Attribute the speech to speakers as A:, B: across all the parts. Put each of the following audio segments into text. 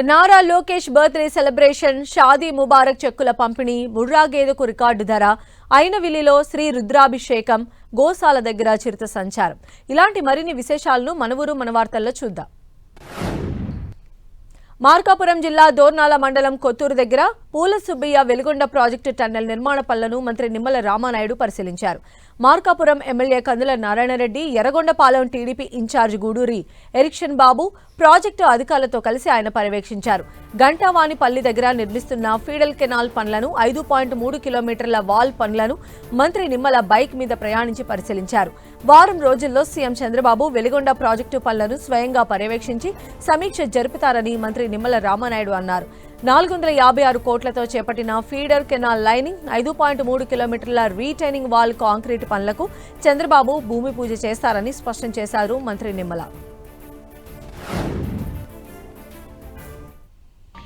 A: Nara Lokesh birthday celebration, Shaadi Mubarak చెక్కుల పంపిణీ, Murrah గేదెకు record ధర, అయినవిల్లిలో శ్రీ రుద్రాభిషేకం, గోశాల దగ్గర చిరుత సంచారం. ఇలాంటి మరిన్ని విశేషాలను మన ఊరు మన వార్తల్లో చూద్దాం. మార్కాపురం జిల్లా దోర్నాల మండలం కొత్తూరు దగ్గర పూల సుబ్బయ్య వెలుగొండ ప్రాజెక్టు టన్నెల్ నిర్మాణ పనులను మంత్రి నిమ్మల రామానాయుడు పరిశీలించారు. Markapuram MLA Kandula Narayana Reddy, Yerragondapalem TDP incharge Gudoori Erikshan Babu project అధికారులతో కలిసి ఆయన పర్యవేక్షించారు. గంటావానిపల్లి దగ్గర నిర్మిస్తున్న ఫీడల్ కెనాల్ పనులను, 5.3 కిలోమీటర్ల వాల్ పనులను మంత్రి నిమ్మల బైక్ మీద ప్రయాణించి పరిశీలించారు. వారం రోజుల్లో సీఎం చంద్రబాబు వెలుగొండ ప్రాజెక్టు పనులను స్వయంగా పర్యవేక్షించి సమీక్ష జరుపుతారని మంత్రి నిమ్మల రామానాయుడు అన్నారు. 456 కోట్లతో చేపట్టిన ఫీడర్ కెనాల్ లైనింగ్, 5.3 కిలోమీటర్ల రీటైనింగ్ వాల్ కాంక్రీట్ పనులకు చంద్రబాబు భూమి పూజ చేస్తారని స్పష్టం చేశారు మంత్రి నిమ్మల.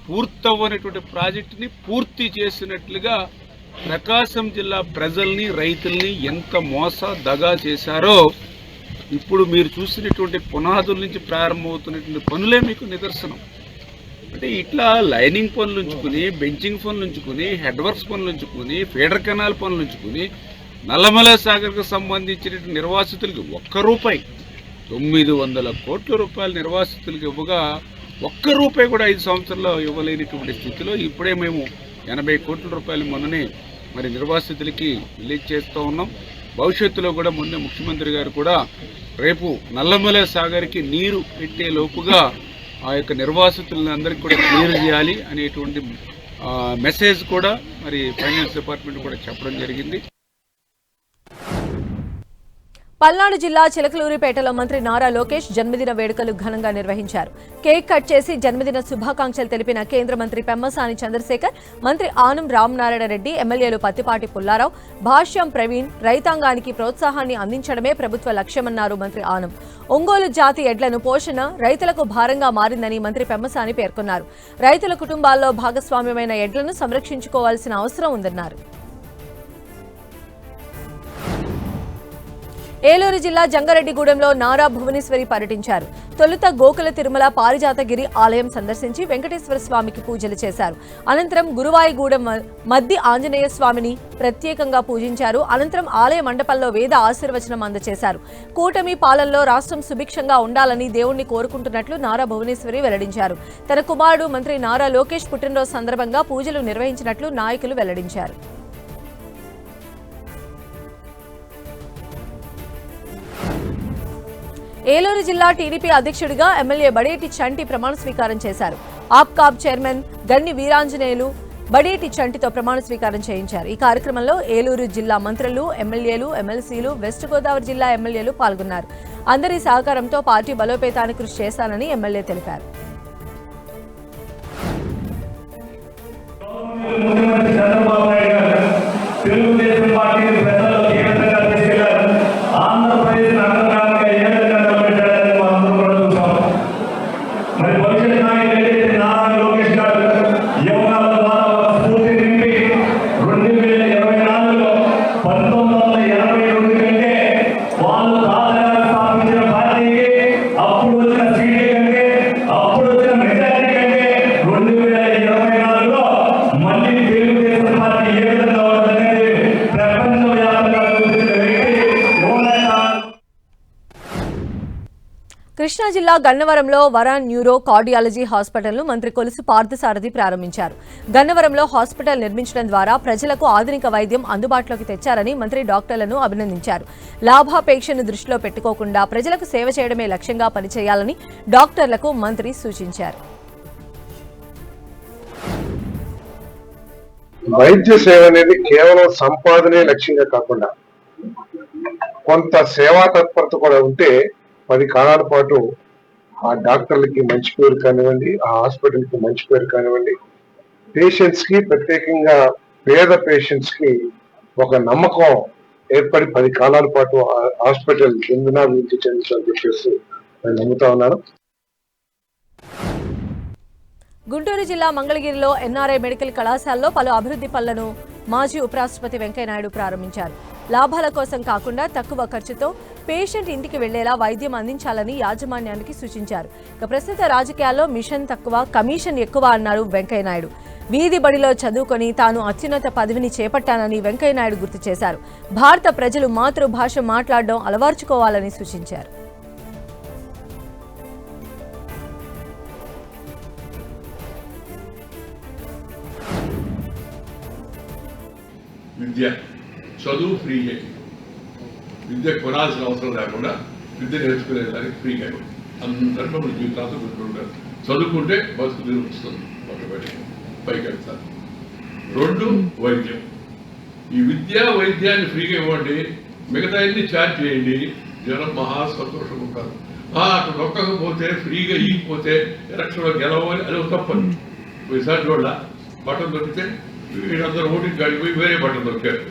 B: పూర్తవ్వనటువంటి ప్రాజెక్టుని పూర్తి చేసినట్లుగా ప్రకాశం జిల్లా ప్రజల్ని, రైతుల్ని ఎంత దగా చేశారో ఇప్పుడు మీరు చూసినటువంటి పునాదుల నుంచి ప్రారంభమవుతున్నటువంటి పనులే మీకు నిదర్శనం. అంటే ఇట్లా లైనింగ్ పనులు ఉంచుకుని, బెంచింగ్ పనులు ఉంచుకుని, హెడ్ వర్క్స్ పనులు ఉంచుకుని, ఫీడర్ కెనాల్ పనులు ఉంచుకుని, నల్లమల సాగర్కు సంబంధించిన నిర్వాసితులకి ₹1 900 కోట్ల రూపాయలు నిర్వాసితులకు ఇవ్వగా ₹1 కూడా 5 సంవత్సరాల్లో ఇవ్వలేనిటువంటి స్థితిలో ఇప్పుడే మేము 80 కోట్ల రూపాయలు మొన్ననే మరి నిర్వాసితులకి రిలీజ్ చేస్తూ ఉన్నాం. భవిష్యత్తులో కూడా మొన్న ముఖ్యమంత్రి గారు కూడా రేపు నల్లమల సాగర్కి నీరు పెట్టే లోపుగా ఆ యొక్క నిర్వాసితులందరికీ కూడా క్లియర్ చేయాలి అనేటువంటి మెసేజ్ కూడా మరి ఫైనాన్స్ డిపార్ట్మెంట్ కూడా చెప్పడం జరిగింది.
A: పల్నాడు జిల్లా చిలకలూరిపేటలో మంత్రి నారా లోకేష్ జన్మదిన వేడుకలు ఘనంగా నిర్వహించారు. కేక్ కట్ చేసి జన్మదిన శుభాకాంక్షలు తెలిపిన కేంద్ర మంత్రి పెమ్మసాని చంద్రశేఖర్, మంత్రి ఆనం రామనారాయణ రెడ్డి, ఎమ్మెల్యేలు పత్తిపాటి పుల్లారావు, భాష్యం ప్రవీణ్ రైతాంగానికి ప్రోత్సాహాన్ని అందించడమే ప్రభుత్వ లక్ష్యమన్నారు మంత్రి ఆనం. ఒంగోలు జాతి ఎడ్లను పోషణ రైతులకు భారంగా మారిందని మంత్రి పెమ్మసాని పేర్కొన్నారు. రైతుల కుటుంబాల్లో భాగస్వామ్యమైన ఎడ్లను సంరక్షించుకోవాల్సిన అవసరం ఉందన్నారు. ఏలూరు జిల్లా జంగారెడ్డిగూడెంలో నారా భువనేశ్వరి పర్యటించారు. తొలుత గోకుల తిరుమల పారిజాతగిరి ఆలయం సందర్శించి వెంకటేశ్వర స్వామికి పూజలు చేశారు. అనంతరం గురువాయిగూడెం మద్ది ఆంజనేయ స్వామిని ప్రత్యేకంగా పూజించారు. అనంతరం ఆలయ మండపంలో వేద ఆశీర్వచనం అందజేశారు. కూటమి పాలనలో రాష్ట్రం సుభిక్షంగా ఉండాలని దేవుణ్ణి కోరుకుంటున్నట్లు నారా భువనేశ్వరి వెల్లడించారు. తన కుమారుడు మంత్రి నారా లోకేష్ పుట్టినరోజు సందర్భంగా పూజలు నిర్వహించినట్లు నాయకులు వెల్లడించారు. ఏలూరు జిల్లా టీడీపీ అధ్యక్షుడిగా ఎమ్మెల్యే బడేటి చంటి ప్రమాణ స్వీకారం చేశారు. ఆప్కాబ్ చైర్మన్ గన్ని వీరాంజనేయులు బడేటి చంటితో ప్రమాణ స్వీకారం చేయించారు. ఈ కార్యక్రమంలో ఏలూరు జిల్లా మంత్రులు, ఎమ్మెల్యేలు, ఎమ్మెల్సీలు, వెస్ట్ గోదావరి జిల్లా ఎమ్మెల్యేలు పాల్గొన్నారు. అందరి సహకారంతో పార్టీ బలోపేతానికి కృషి చేస్తానని ఎమ్మెల్యే తెలిపారు. కృష్ణా జిల్లా గన్నవరంలో వరాన్ న్యూరో కార్డియాలజీ హాస్పిటల్ను మంత్రి కొలుసు పార్థసారథి ప్రారంభించారు. గన్నవరంలో హాస్పిటల్ నిర్మించడం ద్వారా ప్రజలకు ఆధునిక వైద్యం అందుబాటులోకి తెచ్చారని మంత్రి డాక్టర్లను అభినందించారు. లాభాపేక్షను దృష్టిలో పెట్టుకోకుండా ప్రజలకు సేవ చేయడమే లక్ష్యంగా పనిచేయాలని డాక్టర్లకు మంత్రి సూచించారు.
C: వైద్య సేవ అనేది కేవలం సంపాదనే లక్ష్యంగా కాకుండా కొంత సేవా తత్పరత కూడా ఉంటే 10 కాలాల పాటు ఆ డాక్టర్లకి మంచి పేరు కానివ్వండి, ఆ హాస్పిటల్కి మంచి పేరు కానివ్వండి, పేషెంట్స్ కి, ప్రత్యేకంగా పేద పేషెంట్స్ కి ఒక నమ్మకం ఏర్పడి 10 కాలాల పాటు హాస్పిటల్ ఎందున అభివృద్ధి చెందుతుందని చెప్పేసి నేను నమ్ముతా ఉన్నాను.
A: గుంటూరు జిల్లా మంగళగిరిలో ఎన్ఆర్ఐ మెడికల్ కళాశాలలో పలు అభివృద్ధి పనులను మాజీ ఉపరాష్ట్రపతి వెంకయ్యనాయుడు ప్రారంభించారు. లాభాల కోసం కాకుండా తక్కువ ఖర్చుతో పేషెంట్ ఇంటికి వెళ్లేలా వైద్యం అందించాలని యాజమాన్యానికి సూచించారు. ఇక ప్రస్తుత రాజకీయాల్లో మిషన్ తక్కువ, కమిషన్ ఎక్కువ అన్నారు వెంకయ్యనాయుడు. వీధి బడిలో చదువుకొని తాను అత్యున్నత పదవిని చేపట్టానని వెంకయ్యనాయుడు గుర్తు చేశారు. భారత ప్రజలు మాతృభాష మాట్లాడడం అలవర్చుకోవాలని సూచించారు.
D: విద్య చదువు ఫ్రీగా, విద్య కొనాల్సిన అవసరం లేకుండా విద్య నేర్చుకునేదానికి ఫ్రీగా అందరికీ మన జీవితాలతో గుర్తుంటారు. చదువుకుంటే బతుకు నిర్మిస్తుంది, పైకి వెళ్తారు. 2 వైద్యం. ఈ విద్య వైద్యాన్ని ఫ్రీగా ఇవ్వండి, మిగతా అన్ని ఛార్జ్ చేయండి, జనం మహా సంతోషంగా ఉంటారు. అక్కడ నొక్కకపోతే ఫ్రీగా ఈగిపోతే ఎలక్షన్లో గెలవాలి అది తప్పని ఈసారి చూడాల బట్టలు దొరికితే వీళ్ళందరూ ఓటింగ్ కాడిపోయి వేరే బట్టలు దొరికారు.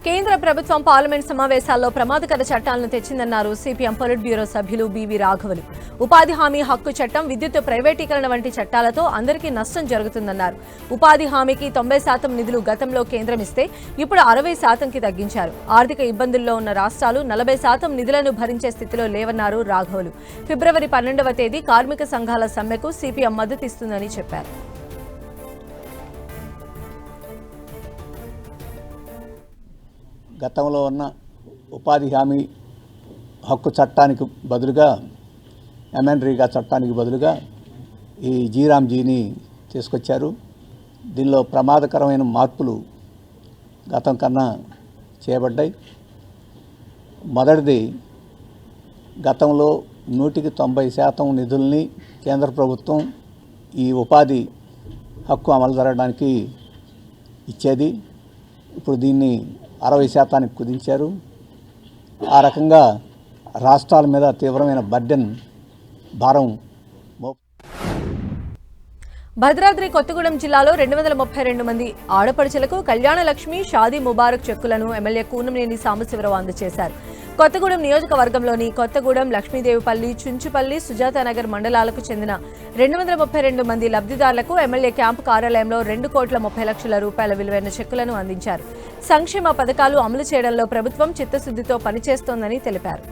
A: కేంద్ర ప్రభుత్వం పార్లమెంట్ సమావేశాల్లో ప్రమాదకర చట్టాలను తెచ్చిందన్నారు సిపిఎం పొలిట్ బ్యూరో సభ్యులు బివి రాఘవులు. ఉపాధి హామీ హక్కు చట్టం, విద్యుత్ ప్రైవేటీకరణ వంటి చట్టాలతో అందరికీ నష్టం జరుగుతుందన్నారు. ఉపాధి హామీకి 90% నిధులు గతంలో కేంద్రం ఇస్తే ఇప్పుడు 60%కి తగ్గించారు. ఆర్థిక ఇబ్బందుల్లో ఉన్న రాష్ట్రాలు 40% నిధులను భరించే స్థితిలో లేవన్నారు రాఘవులు. ఫిబ్రవరి 12వ తేదీ కార్మిక సంఘాల సమ్మెకు సిపిఎం మద్దతిస్తుందని చెప్పారు.
E: గతంలో ఉన్న ఉపాధి హామీ హక్కు చట్టానికి బదులుగా ఎమ్ఎన్రేగా చట్టానికి బదులుగా ఈ జీరామ్జీని తీసుకొచ్చారు. దీనిలో ప్రమాదకరమైన మార్పులు గతం కన్నా చేయబడ్డాయి. మొదటిది, గతంలో 190% నిధుల్ని కేంద్ర ప్రభుత్వం ఈ ఉపాధి హక్కు అమలు జరగడానికి ఇచ్చేది. ఇప్పుడు దీన్ని 60%కి కుదించారు. ఆ రకంగా రాష్ట్రాల మీద తీవ్రమైన బర్డెన్ భారం.
A: భద్రాద్రి కొత్తగూడెం జిల్లాలో 232 మంది ఆడపడుచులకు కళ్యాణ లక్ష్మి, షాదీ ముబారక్ చెక్కులను ఎమ్మెల్యే కూనంనేని సాంబశివరావు అందజేశారు. కొత్తగూడెం నియోజకవర్గంలోని కొత్తగూడెం, లక్ష్మీదేవిపల్లి, చుంచుపల్లి, సుజాతానగర్ మండలాలకు చెందిన 232 మంది లబ్ధిదారులకు ఎమ్మెల్యే క్యాంపు కార్యాలయంలో 2,30,00,000 రూపాయల విలువైన చెక్కులను అందించారు. సంక్షేమ పథకాలు అమలు చేయడంలో ప్రభుత్వం చిత్తశుద్ధితో పనిచేస్తోందని తెలిపారు.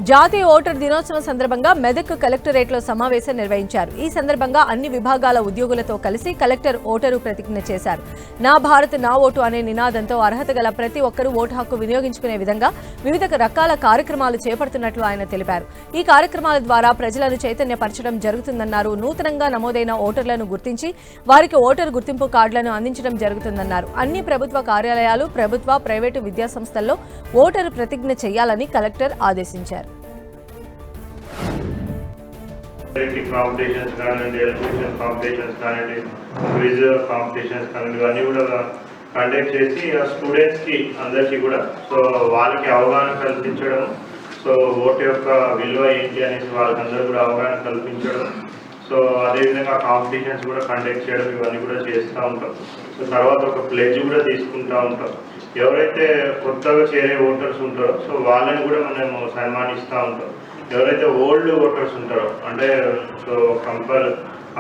A: జాతీయ ఓటర్ దినోత్సవం సందర్భంగా మెదక్ కలెక్టరేట్లో సమావేశం నిర్వహించారు. ఈ సందర్భంగా అన్ని విభాగాల ఉద్యోగులతో కలిసి కలెక్టర్ ఓటరు ప్రతిజ్ఞ చేశారు. నా భారత్ నా ఓటు అనే నినాదంతో అర్హత గల ప్రతి ఒక్కరూ ఓటు హక్కు వినియోగించుకునే విధంగా వివిధ రకాల కార్యక్రమాలు చేపడుతున్నట్లు ఆయన తెలిపారు. ఈ కార్యక్రమాల ద్వారా ప్రజలను చైతన్యపరచడం జరుగుతుందన్నారు. నూతనంగా నమోదైన ఓటర్లను గుర్తించి వారికి ఓటరు గుర్తింపు కార్డులను అందించడం జరుగుతుందన్నారు. అన్ని ప్రభుత్వ కార్యాలయాలు, ప్రభుత్వ, ప్రైవేటు విద్యాసంస్థల్లో ఓటరు ప్రతిజ్ఞ చేయాలని కలెక్టర్ ఆదేశించారు.
F: కాంపిటీషన్స్ కానివ్వండి, ఎలక్ట్రిషన్ కాంపిటీషన్స్ కానివ్వండి, క్విజ్ కాంపిటీషన్స్ కానివ్వండి, ఇవన్నీ కూడా కండక్ట్ చేసి స్టూడెంట్స్కి అందరికీ కూడా సో వాళ్ళకి అవగాహన కల్పించడం, సో ఓటు యొక్క విలువ ఏంటి అనేసి వాళ్ళకందరూ కూడా అవగాహన కల్పించడం, సో అదేవిధంగా కాంపిటీషన్స్ కూడా కండక్ట్ చేయడం, ఇవన్నీ కూడా చేస్తూ ఉంటాం. సో తర్వాత ఒక ప్లెడ్జ్ కూడా తీసుకుంటూ ఉంటాం. ఎవరైతే కొత్తగా చేరే ఓటర్స్ ఉంటారో సో వాళ్ళని కూడా మనము సన్మానిస్తూ ఉంటాం. ఎవరైతే ఓల్డ్ ఓటర్స్ ఉంటారో అంటే సో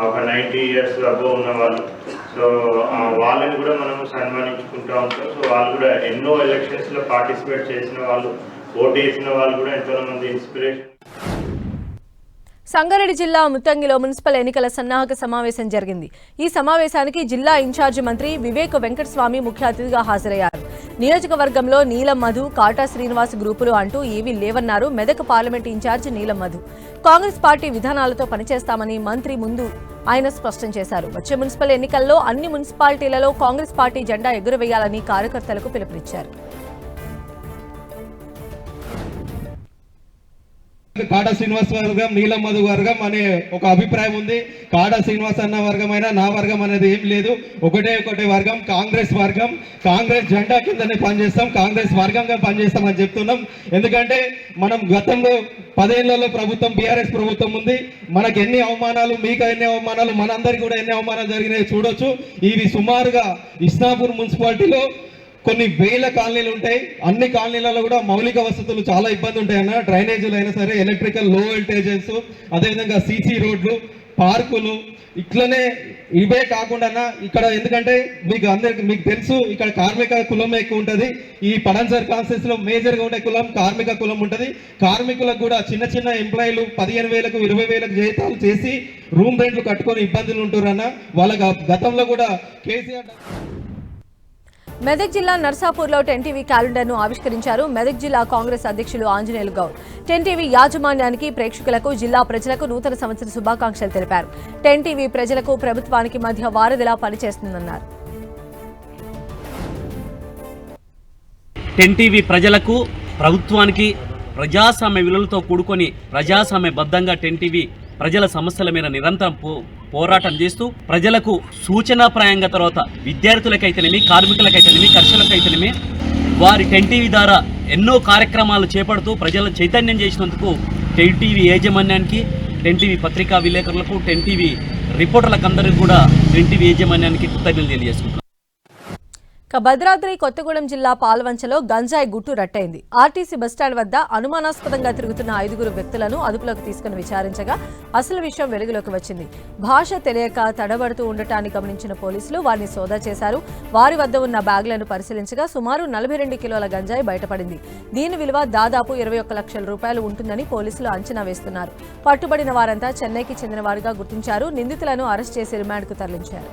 F: ఒక 90 years అబోవ్ ఉన్న వాళ్ళు, సో వాళ్ళని కూడా మనం సన్మానించుకుంటూ ఉంటాం. సో వాళ్ళు కూడా ఎన్నో ఎలక్షన్స్లో పార్టిసిపేట్ చేసిన వాళ్ళు, ఓటు వేసిన వాళ్ళు కూడా ఎంతోమంది ఇన్స్పిరేషన్.
A: సంగారెడ్డి జిల్లా ముత్తంగిలో మున్సిపల్ ఎన్నికల సన్నాహక సమావేశం జరిగింది. ఈ సమావేశానికి జిల్లా ఇన్ఛార్జి మంత్రి వివేక్ వెంకటస్వామి ముఖ్య అతిథిగా హాజరయ్యారు. నియోజకవర్గంలో నీలం మధు, కాటా శ్రీనివాస్ గ్రూపులు అంటూ ఏవీ లేవన్నారు మెదక్ పార్లమెంట్ ఇన్ఛార్జి నీలం మధు. కాంగ్రెస్ పార్టీ విధానాలతో పనిచేస్తామని మంత్రి ముందు ఆయన స్పష్టం చేశారు. వచ్చే మున్సిపల్ ఎన్నికల్లో అన్ని మున్సిపాలిటీలలో కాంగ్రెస్ పార్టీ జెండా ఎగురవేయాలని కార్యకర్తలకు పిలుపునిచ్చారు.
G: కాటా శ్రీనివాస్ వర్గం, నీలం మధు వర్గం అనే ఒక అభిప్రాయం ఉంది. కాటా శ్రీనివాస్ అన్న వర్గం అయినా నా వర్గం అనేది ఏం లేదు, ఒకటే వర్గం, కాంగ్రెస్ వర్గం. కాంగ్రెస్ జెండా కిందనే పనిచేస్తాం, కాంగ్రెస్ వర్గంగా పనిచేస్తామని చెప్తున్నాం. ఎందుకంటే మనం గతంలో 10 ఏళ్లలో ప్రభుత్వం, బీఆర్ఎస్ ప్రభుత్వం ఉంది. మనకు ఎన్ని అవమానాలు, మీకు ఎన్ని అవమానాలు, మనందరికీ కూడా ఎన్ని అవమానాలు జరిగినాయి చూడొచ్చు. ఇవి సుమారుగా ఇస్నాపూర్ మున్సిపాలిటీలో కొన్ని వేల కాలనీలు ఉంటాయి. అన్ని కాలనీలలో కూడా మౌలిక వసతులు చాలా ఇబ్బంది ఉంటాయన్న. డ్రైనేజీలు అయినా సరే, ఎలక్ట్రికల్ లో వోల్టేజెస్, అదేవిధంగా సీసీ రోడ్లు, పార్కులు, ఇట్లనే ఇవే కాకుండా ఇక్కడ ఎందుకంటే మీకు తెలుసు ఇక్కడ కార్మిక కులం ఎక్కువ ఉంటుంది. ఈ పడన్సర్ కాన్స్టిట్యూన్సీ లో మేజర్ గా ఉండే కులం కార్మిక కులం ఉంటుంది. కార్మికులకు కూడా చిన్న చిన్న ఎంప్లాయీలు 15,000కు 20,000కు జీతాలు చేసి రూమ్ రెంట్లు కట్టుకొని ఇబ్బందులు ఉంటున్నారన్న. వాళ్ళ గతంలో కూడా కేసీఆర్
A: మెదక్ జిల్లా నర్సాపూర్లో 10TV క్యాలెండర్ను ఆవిష్కరించారు మెదక్ జిల్లా కాంగ్రెస్ అధ్యక్షులు ఆంజనేయులు గౌడ్. 10TV యాజమాన్యానికి, ప్రేక్షకులకు, జిల్లా ప్రజలకు నూతన సంవత్సర శుభాకాంక్షలు తెలిపారు. 10TV ప్రజలకు, ప్రభుత్వానికి మధ్య వారధిలా పనిచేస్తుందన్నారు.
H: 10TV ప్రజలకు, ప్రభుత్వానికి ప్రజాస్వామ్య విలువలతో కూడుకొని ప్రజాస్వామ్యబద్ధంగా 10TV ప్రజల సమస్యల మీద నిరంతరం పోరాటం చేస్తూ ప్రజలకు సూచనాప్రాయంగా, తర్వాత విద్యార్థులకైతేనేమి, కార్మికులకైతేనేమి, కర్షకులకైతేనేమి వారి 10TV ద్వారా ఎన్నో కార్యక్రమాలు చేపడుతూ ప్రజలను చైతన్యం చేసినందుకు 10TV యాజమాన్యానికి, 10TV పత్రికా విలేకరులకు, 10TV రిపోర్టర్లకు అందరికీ కూడా 10TV యాజమాన్యానికి కృతజ్ఞతలు తెలియజేసుకుంటున్నాం.
A: భద్రాద్రి కొత్తగూడెం జిల్లా పాల్వంచలో గంజాయి గుట్టు రట్టయింది. ఆర్టీసీ బస్టాండ్ వద్ద అనుమానాస్పదంగా తిరుగుతున్న 5 వ్యక్తులను అదుపులోకి తీసుకుని విచారించగా అసలు విషయం వెలుగులోకి వచ్చింది. భాష తెలియక తడబడుతూ ఉండటాన్ని గమనించిన పోలీసులు వారిని సోదా చేశారు. వారి వద్ద ఉన్న బ్యాగులను పరిశీలించగా సుమారు 42 కిలోల గంజాయి బయటపడింది. దీని విలువ దాదాపు 21 లక్షల రూపాయలు ఉంటుందని పోలీసులు అంచనా వేస్తున్నారు. పట్టుబడిన వారంతా చెన్నైకి చెందిన వారిగా గుర్తించారు. నిందితులను అరెస్ట్ చేసి రిమాండ్కు తరలించారు.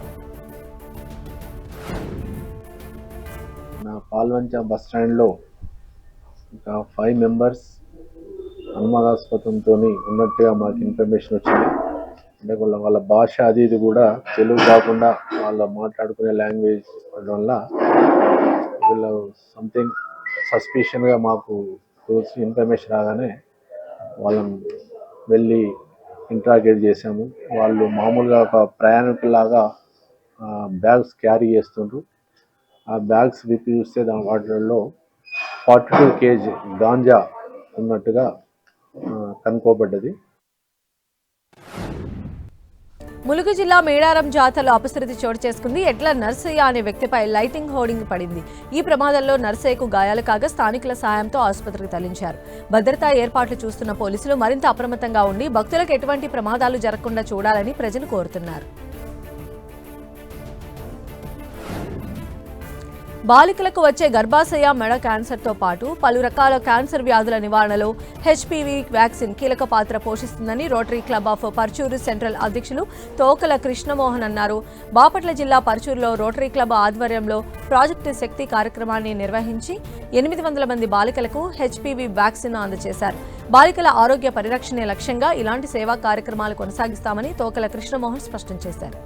I: పాల్వంచ బస్టాండ్లో ఇంకా 5 మెంబర్స్ అనుమానాస్పదంతో ఉన్నట్టుగా మాకు ఇన్ఫర్మేషన్ వచ్చింది. అంటే వాళ్ళ భాష అది ఇది కూడా తెలుగు కాకుండా వాళ్ళ మాట్లాడుకునే లాంగ్వేజ్ వల్ల వీళ్ళు సంథింగ్ సస్పిషన్గా మాకు ఇన్ఫర్మేషన్ రాగానే వాళ్ళని వెళ్ళి ఇంట్రాగేట్ చేసాము. వాళ్ళు మామూలుగా ఒక ప్రయాణికులాగా బ్యాగ్స్ క్యారీ చేస్తుండ్రు. ఆ బ్యాగ్స్ విప్పి చూస్తే వాటిల్లో 42 kg గాంజా ఉన్నట్టుగా కనుక్కోబడ్డది.
A: ములుగు జిల్లా మేడారం జాతరలో అపశృతి చోటు చేసుకుంది. ఎడ్ల నర్సయ్య అనే వ్యక్తిపై లైటింగ్ హోర్డింగ్ పడింది. ఈ ప్రమాదంలో నర్సయ్యకు గాయాలు కాగా స్థానికుల సాయంతో ఆసుపత్రికి తరలించారు. భద్రతా ఏర్పాట్లు చూస్తున్న పోలీసులు మరింత అప్రమత్తంగా ఉండి భక్తులకు ఎటువంటి ప్రమాదాలు జరగకుండా చూడాలని ప్రజలు కోరుతున్నారు. బాలికలకు వచ్చే గర్భాశయ, మెడ క్యాన్సర్తో పాటు పలు రకాల క్యాన్సర్ వ్యాధుల నివారణలో HPV వ్యాక్సిన్ కీలక పాత్ర పోషిస్తుందని rotary club of Parchur central అధ్యక్షులు తోకల కృష్ణమోహన్ అన్నారు. బాపట్ల జిల్లా పర్చూరులో రోటరీ క్లబ్ ఆధ్వర్యంలో ప్రాజెక్టు శక్తి కార్యక్రమాన్ని నిర్వహించి 800 మంది బాలికలకు HPV వ్యాక్సిన్ అందజేశారు. బాలికల ఆరోగ్య పరిరక్షణే లక్ష్యంగా ఇలాంటి సేవా కార్యక్రమాలు కొనసాగిస్తామని తోకల కృష్ణమోహన్ స్పష్టం చేశారు.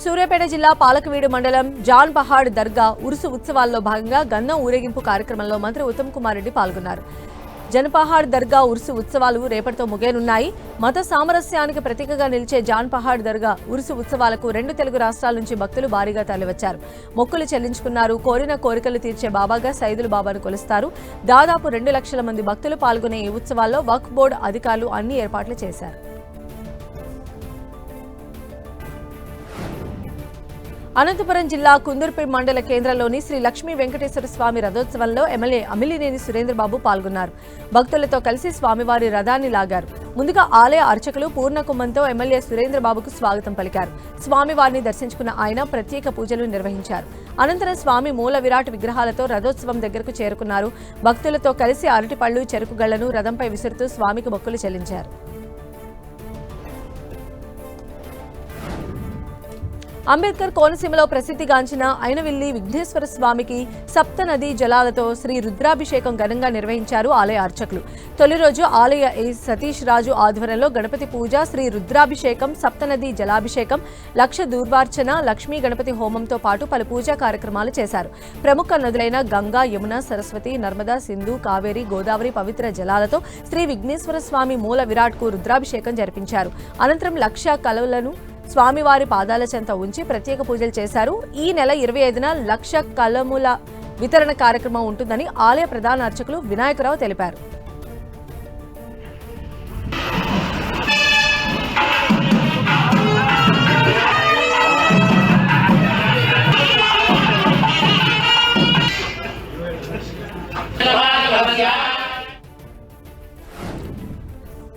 A: సూర్యాపేట జిల్లా పాలకవీడు మండలం జాన్ పహాడ్ దర్గా ఉరుసు ఉత్సవాల్లో భాగంగా గన్నం ఊరేగింపు కార్యక్రమంలో మంత్రి ఉత్తమ్ కుమార్ రెడ్డి పాల్గొన్నారు. జన్పహాడ్ దర్గా ఉరుసు ఉత్సవాలు రేపటితో ముగియనున్నాయి. మత సామరస్యానికి ప్రతీకగా నిలిచే జాన్ పహాడ్ దర్గా ఉరుసు ఉత్సవాలకు 2 తెలుగు రాష్ట్రాల నుంచి భక్తులు భారీగా తరలివచ్చారు. మొక్కులు చెల్లించుకున్నారు. కోరిన కోరికలు తీర్చే బాబాగా సైదులు బాబాను కొలుస్తారు. దాదాపు 2 లక్షల మంది భక్తులు పాల్గొనే ఈ ఉత్సవాల్లో వక్ఫ్ బోర్డు అధికారులు అన్ని ఏర్పాట్లు చేశారు. అనంతపురం జిల్లా కుందూర్పి మండల కేంద్రంలోని శ్రీ లక్ష్మీ వెంకటేశ్వర స్వామి రథోత్సవంలో ఎమ్మెల్యే అమిలినేని సురేంద్రబాబు పాల్గొన్నారు. భక్తులతో కలిసి స్వామివారి రథాన్ని లాగారు. ముందుగా ఆలయ అర్చకులు పూర్ణకుంభంతో ఎమ్మెల్యే సురేంద్రబాబుకు స్వాగతం పలికారు. స్వామివారిని దర్శించుకున్న ఆయన ప్రత్యేక పూజలు నిర్వహించారు. అనంతరం స్వామి మూల విరాట్ విగ్రహాలతో రథోత్సవం దగ్గరకు చేరుకున్నారు. భక్తులతో కలిసి అరటిపళ్లు, చెరుకు గళ్లను రథంపై విసురుతూ స్వామికి మొక్కులు చెల్లించారు. అంబేద్కర్ కోనసీమలో ప్రసిద్ధిగాంచిన అయినవిల్లి విఘ్నేశ్వర స్వామికి సప్తనది జలాలతో శ్రీ రుద్రాభిషేకం ఘనంగా నిర్వహించారు ఆలయ అర్చకులు. తొలి రోజు ఆలయ సతీష్ రాజు ఆధ్వర్యంలో గణపతి పూజ, శ్రీ రుద్రాభిషేకం, సప్తనది జలాభిషేకం, లక్ష దూర్వార్చన, లక్ష్మీ గణపతి హోమంతో పాటు పలు పూజా కార్యక్రమాలు చేశారు. ప్రముఖ నదులైన గంగా, యమున, సరస్వతి, నర్మదా, సింధు, కావేరి, గోదావరి పవిత్ర జలాలతో శ్రీ విఘ్నేశ్వర స్వామి మూల విరాట్కు రుద్రాభిషేకం జరిపించారు. అనంతరం లక్ష కలవలను స్వామివారి పాదాల చెంత ఉంచి ప్రత్యేక పూజలు చేశారు. ఈ నెల 25న లక్ష కలముల వితరణ కార్యక్రమం ఉంటుందని ఆలయ ప్రధాన అర్చకులు వినాయకరావు తెలిపారు.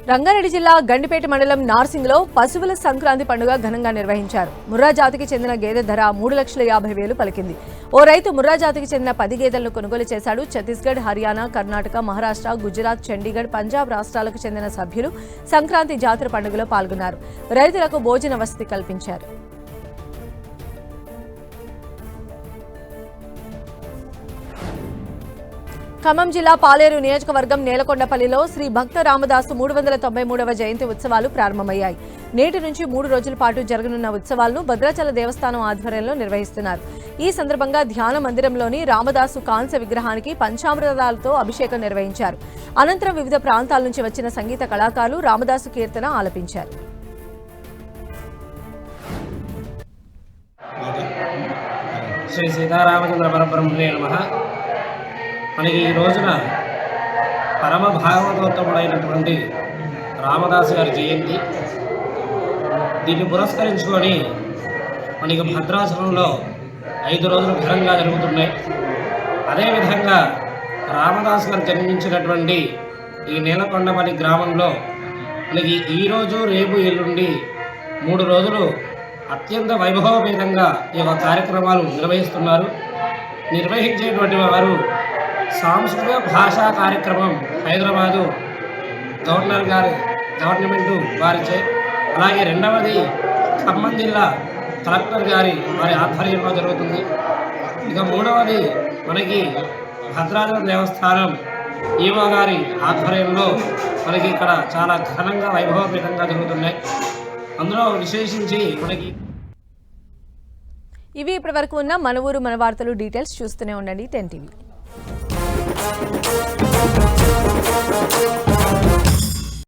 A: రంగారెడ్డి జిల్లా గండిపేట మండలం నార్సింగ్లో పశువుల సంక్రాంతి పండుగ ఘనంగా నిర్వహించారు. ముర్రా జాతికి చెందిన గేదె ధర 3,50,000 పలికింది. ఓ రైతు ముర్రా జాతికి చెందిన 10 గేదెలను కొనుగోలు చేశాడు. ఛత్తీస్గఢ్, హర్యానా, కర్ణాటక, మహారాష్ట్ర, గుజరాత్, చండీగఢ్, పంజాబ్ రాష్ట్రాలకు చెందిన సభ్యులు సంక్రాంతి జాతర పండుగలో పాల్గొన్నారు. రైతులకు భోజన వసతి కల్పించారు. ఖమ్మం జిల్లా పాలేరు నియోజకవర్గం నేలకొండపల్లిలో శ్రీ భక్త రామదాసు 393వ జయంతి ఉత్సవాలు ప్రారంభమయ్యాయి. నేటి నుంచి 3 రోజుల పాటు జరగనున్న ఉత్సవాలను భద్రాచల దేవస్థానం ఆధ్వర్యంలో నిర్వహిస్తున్నారు. ఈ సందర్భంగా ధ్యాన మందిరంలోని రామదాసు కాంస్య విగ్రహానికి పంచామృతాలతో అభిషేకం నిర్వహించారు. అనంతరం వివిధ ప్రాంతాల నుంచి వచ్చిన సంగీత కళాకారులు రామదాసు కీర్తన ఆలపించారు.
J: శ్రీ సీతారామచంద్ర పరబ్రహ్మణే నమః. మనకి ఈ రోజున పరమ భాగవతోత్తముడైనటువంటి రామదాసు గారి జయంతి. దీన్ని పురస్కరించుకొని మనకి భద్రాచలంలో 5 రోజులు ఘనంగా జరుగుతున్నాయి. అదేవిధంగా రామదాసు గారు జన్మించినటువంటి ఈ నేలకొండపల్లి గ్రామంలో మనకి ఈరోజు, రేపు, ఎల్లుండి 3 రోజులు అత్యంత వైభవపేతంగా ఈ యొక్క కార్యక్రమాలు నిర్వహిస్తున్నారు. నిర్వహించేటువంటి వారు సాంస్కృతిక భాషా కార్యక్రమం హైదరాబాదు గవర్నమెంట్ వారిచే, అలాగే రెండవది ఖమ్మం జిల్లా కలెక్టర్ వారి ఆధ్వర్యంలో జరుగుతుంది. ఇక మూడవది మనకి భద్రాచల దేవస్థానం ఈవో గారి ఆధ్వర్యంలో మనకి ఇక్కడ చాలా ఘనంగా వైభవపేతంగా జరుగుతున్నాయి. అందులో విశేషించి మనకి
A: ఇవి ఇప్పటివరకు ఉన్న మన ఊరు మన వార్తలు. డీటెయిల్స్ చూస్తూనే ఉండండి 10 TV.